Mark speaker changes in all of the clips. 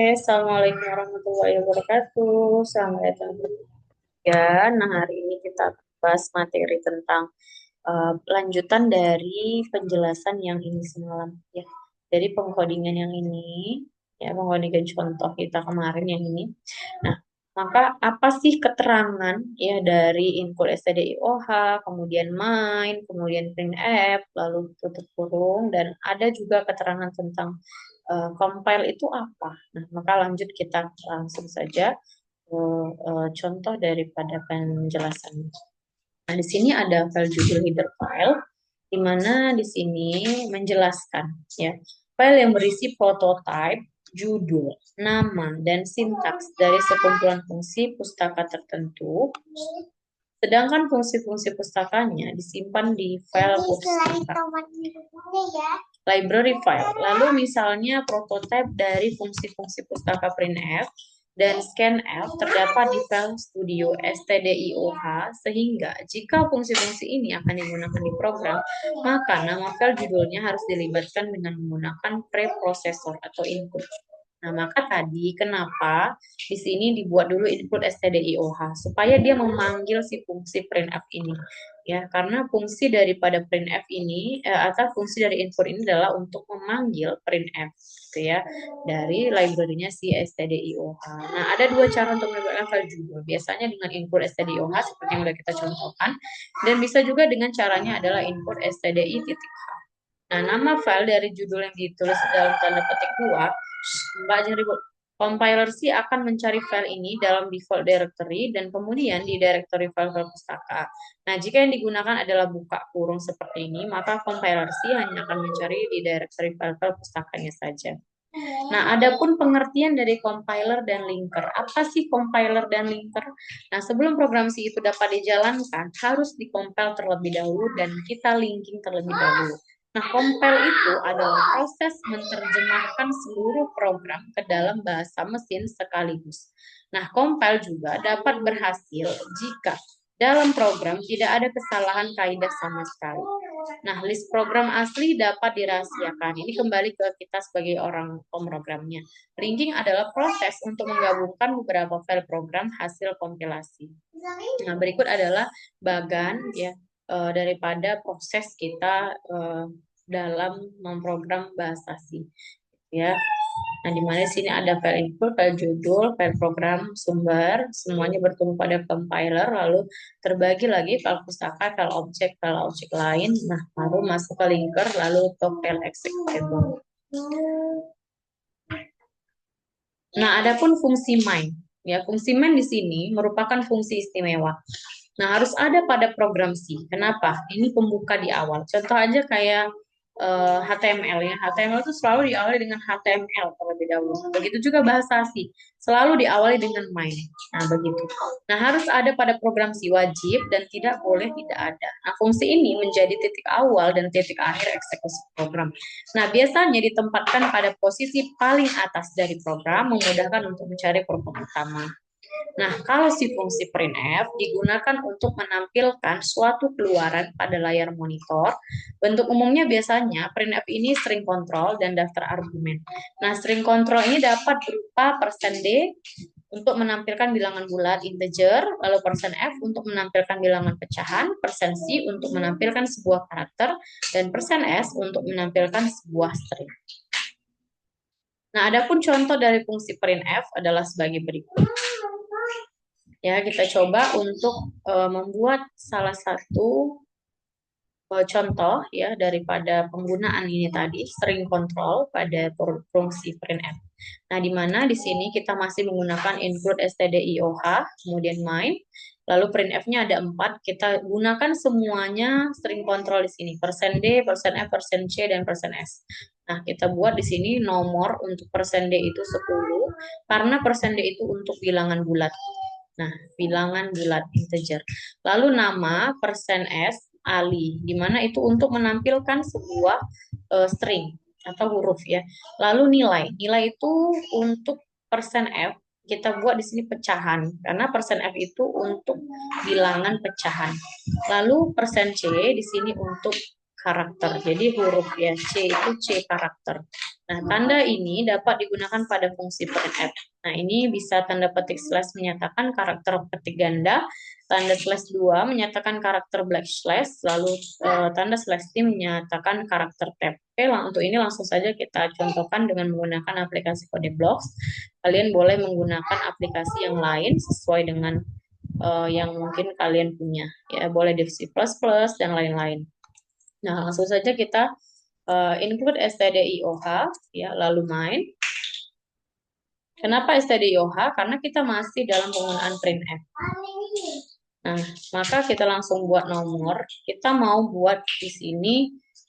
Speaker 1: Assalamualaikum warahmatullahi wabarakatuh. Selamat datang ya. Nah, hari ini kita bahas materi tentang lanjutan dari penjelasan yang ini semalam ya. Dari pengkodingan yang ini, ya pengkodingan contoh kita kemarin yang ini. Nah, maka apa sih keterangan ya dari input stdioh, kemudian main, kemudian printf, lalu tutup kurung, dan ada juga keterangan tentang compile itu apa. Nah, maka lanjut kita langsung saja ke contoh daripada penjelasan. Nah, di sini ada file judul header file, di mana di sini menjelaskan ya file yang berisi prototype, judul, nama, dan sintaks dari sekumpulan fungsi pustaka tertentu. Sedangkan fungsi-fungsi pustakanya disimpan di file pustaka library file. Lalu misalnya prototipe dari fungsi-fungsi pustaka printf dan scanf terdapat di file studio stdioh, sehingga jika fungsi-fungsi ini akan digunakan di program, maka nama file judulnya harus dilibatkan dengan menggunakan preprocessor atau input. Nah, maka tadi kenapa di sini dibuat dulu input stdioh supaya dia memanggil si fungsi printf ini. Ya, karena fungsi daripada printf ini atau fungsi dari input ini adalah untuk memanggil printf gitu ya dari library-nya si stdioh. Nah, ada dua cara untuk mendapatkan file judul. Biasanya dengan input stdioh seperti yang sudah kita contohkan, dan bisa juga dengan caranya adalah input stdi titik h. Nah, nama file dari judul yang ditulis dalam tanda petik 2, Mbak jangan ribut. Compiler C akan mencari file ini dalam default directory dan kemudian di directory file-file pustaka. Nah, jika yang digunakan adalah buka kurung seperti ini, maka compiler C hanya akan mencari di directory file-file pustakanya saja. Nah, adapun pengertian dari compiler dan linker. Apa sih compiler dan linker? Nah, sebelum program C itu dapat dijalankan, harus dikompil terlebih dahulu dan kita linking terlebih dahulu. Nah, compile itu adalah proses menerjemahkan seluruh program ke dalam bahasa mesin sekaligus. Nah, compile juga dapat berhasil jika dalam program tidak ada kesalahan kaidah sama sekali. Nah, list program asli dapat dirahasiakan. Ini kembali ke kita sebagai orang pemrogramnya. Linking adalah proses untuk menggabungkan beberapa file program hasil kompilasi. Nah, berikut adalah bagan ya daripada proses kita dalam memprogram bahasa C ya. Nah, di mana sini ada file input, file judul, file program, sumber, semuanya bertumpu pada compiler, lalu terbagi lagi file pustaka, file objek lain, nah baru masuk ke linker, lalu ke file executable. Nah, adapun fungsi main, ya fungsi main di sini merupakan fungsi istimewa. Nah, harus ada pada program C. Kenapa? Ini pembuka di awal. Contoh aja kayak HTML ya. HTML itu selalu diawali dengan HTML terlebih dahulu. Begitu juga bahasa C. Selalu diawali dengan main. Nah, begitu. Nah, harus ada pada program C, wajib dan tidak boleh tidak ada. Nah, fungsi ini menjadi titik awal dan titik akhir eksekusi program. Nah, biasanya ditempatkan pada posisi paling atas dari program, memudahkan untuk mencari program utama. Nah, kalau si fungsi printf digunakan untuk menampilkan suatu keluaran pada layar monitor. Bentuk umumnya biasanya printf ini string control dan daftar argumen. Nah, string control ini dapat berupa %d untuk menampilkan bilangan bulat integer, lalu %f untuk menampilkan bilangan pecahan, %c untuk menampilkan sebuah karakter, dan %s untuk menampilkan sebuah string. Nah, adapun contoh dari fungsi printf adalah sebagai berikut. Ya, kita coba untuk membuat salah satu contoh ya daripada penggunaan ini tadi string control pada fungsi printf. Nah, di mana di sini kita masih menggunakan include stdioh, kemudian main, lalu printf-nya ada 4. Kita gunakan semuanya string control di sini, %d, %f, %c, dan %s. Nah, kita buat di sini nomor untuk %d itu 10 karena %d itu untuk bilangan bulat. Nah, bilangan bulat integer. Lalu nama %s Ali, di mana itu untuk menampilkan sebuah string atau huruf ya. Lalu nilai itu untuk %f kita buat di sini pecahan karena %f itu untuk bilangan pecahan. Lalu %c di sini untuk karakter. Jadi huruf ya, C itu C karakter. Nah, tanda ini dapat digunakan pada fungsi printf. Nah, ini bisa tanda petik slash menyatakan karakter petik ganda, tanda slash 2 menyatakan karakter black slash, lalu tanda slash T menyatakan karakter tab. Oke, untuk ini langsung saja kita contohkan dengan menggunakan aplikasi Kode Blocks. Kalian boleh menggunakan aplikasi yang lain sesuai dengan yang mungkin kalian punya. Ya, boleh di C++ dan lain-lain. Nah, langsung saja kita include stdioh, ya, lalu main. Kenapa stdioh? Karena kita masih dalam penggunaan printf. Nah, maka kita langsung buat nomor. Kita mau buat di sini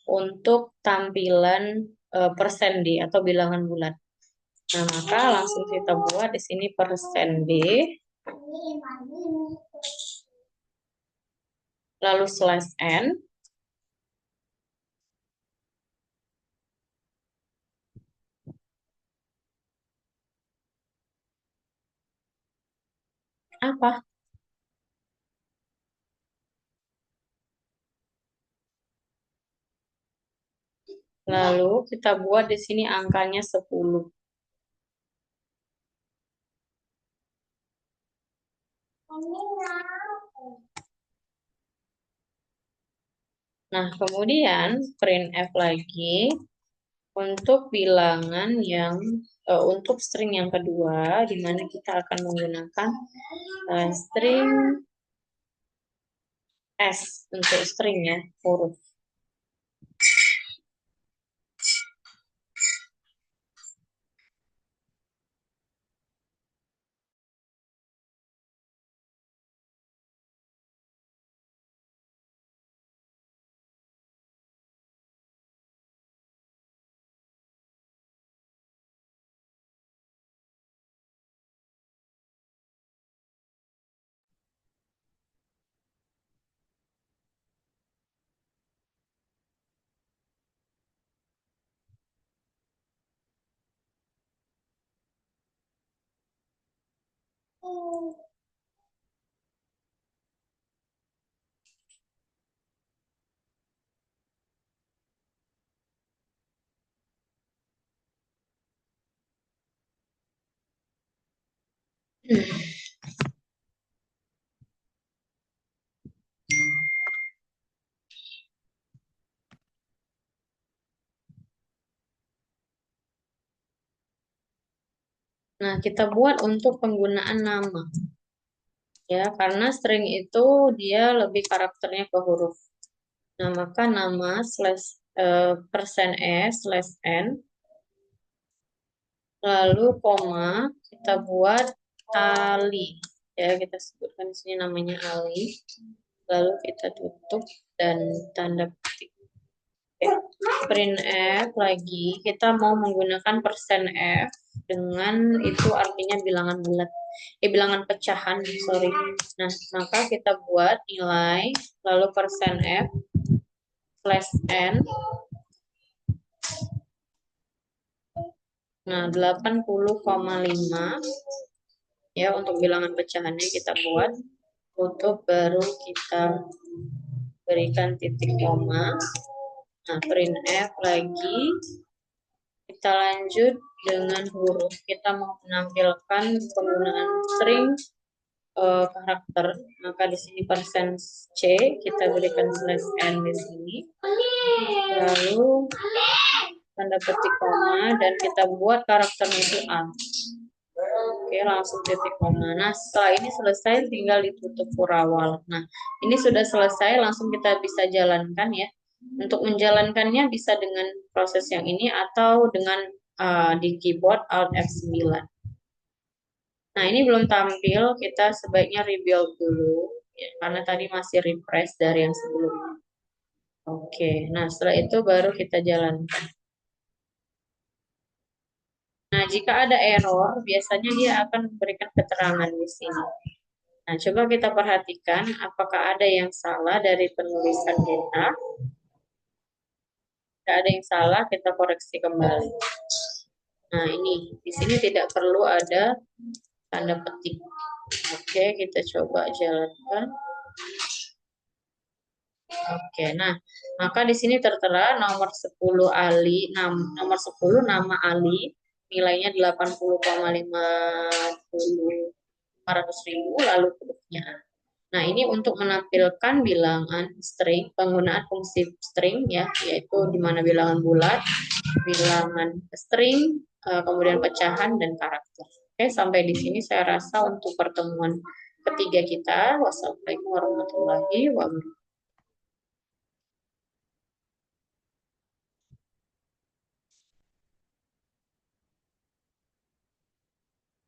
Speaker 1: untuk tampilan persen D atau bilangan bulat. Nah, maka langsung kita buat di sini persen D. Lalu slash n. Apa? Lalu kita buat di sini angkanya 10. Nah, kemudian printf lagi untuk bilangan yang untuk string yang kedua, di mana kita akan menggunakan string S untuk string ya, huruf. Nah, kita buat untuk penggunaan nama. Ya, karena string itu dia lebih karakternya ke huruf. Nah, maka nama slash persen S slash N, lalu koma, kita buat Ali. Ya, kita sebutkan di sini namanya Ali. Lalu kita tutup dan tanda petik. Printf lagi, kita mau menggunakan persen F dengan itu artinya bilangan bulat. Bilangan pecahan, sorry. Nah, maka kita buat nilai, lalu persen F slash N. Nah, 80,5 ya untuk bilangan pecahannya kita buat. Tutup baru kita berikan titik koma. Nah, printf lagi. Kita lanjut dengan huruf. Kita mau menampilkan penggunaan string karakter. Maka di sini persen C kita berikan slash n di sini. Lalu tanda petik koma dan kita buat karakternya itu A. Oke, langsung titik koma. Nah, setelah ini selesai tinggal ditutup kurawal. Nah, ini sudah selesai, langsung kita bisa jalankan ya. Untuk menjalankannya bisa dengan proses yang ini atau dengan di keyboard Alt F9. Nah, ini belum tampil, kita sebaiknya rebuild dulu, ya, karena tadi masih refresh dari yang sebelumnya. Oke, nah setelah itu baru kita jalankan. Nah, jika ada error, biasanya dia akan memberikan keterangan di sini. Nah, coba kita perhatikan apakah ada yang salah dari penulisan kita. Jika ada yang salah, kita koreksi kembali. Nah, ini di sini tidak perlu ada tanda petik. Oke, kita coba jalankan. Oke, nah, maka di sini tertera nomor 10 Ali, nomor 10 nama Ali, nilainya 80,500.000, lalu hurufnya. Nah, ini untuk menampilkan bilangan string, penggunaan fungsi string ya, yaitu di mana bilangan bulat, bilangan string, kemudian pecahan dan karakter. Oke, sampai di sini saya rasa untuk pertemuan ketiga kita. Wassalamualaikum warahmatullahi wabarakatuh.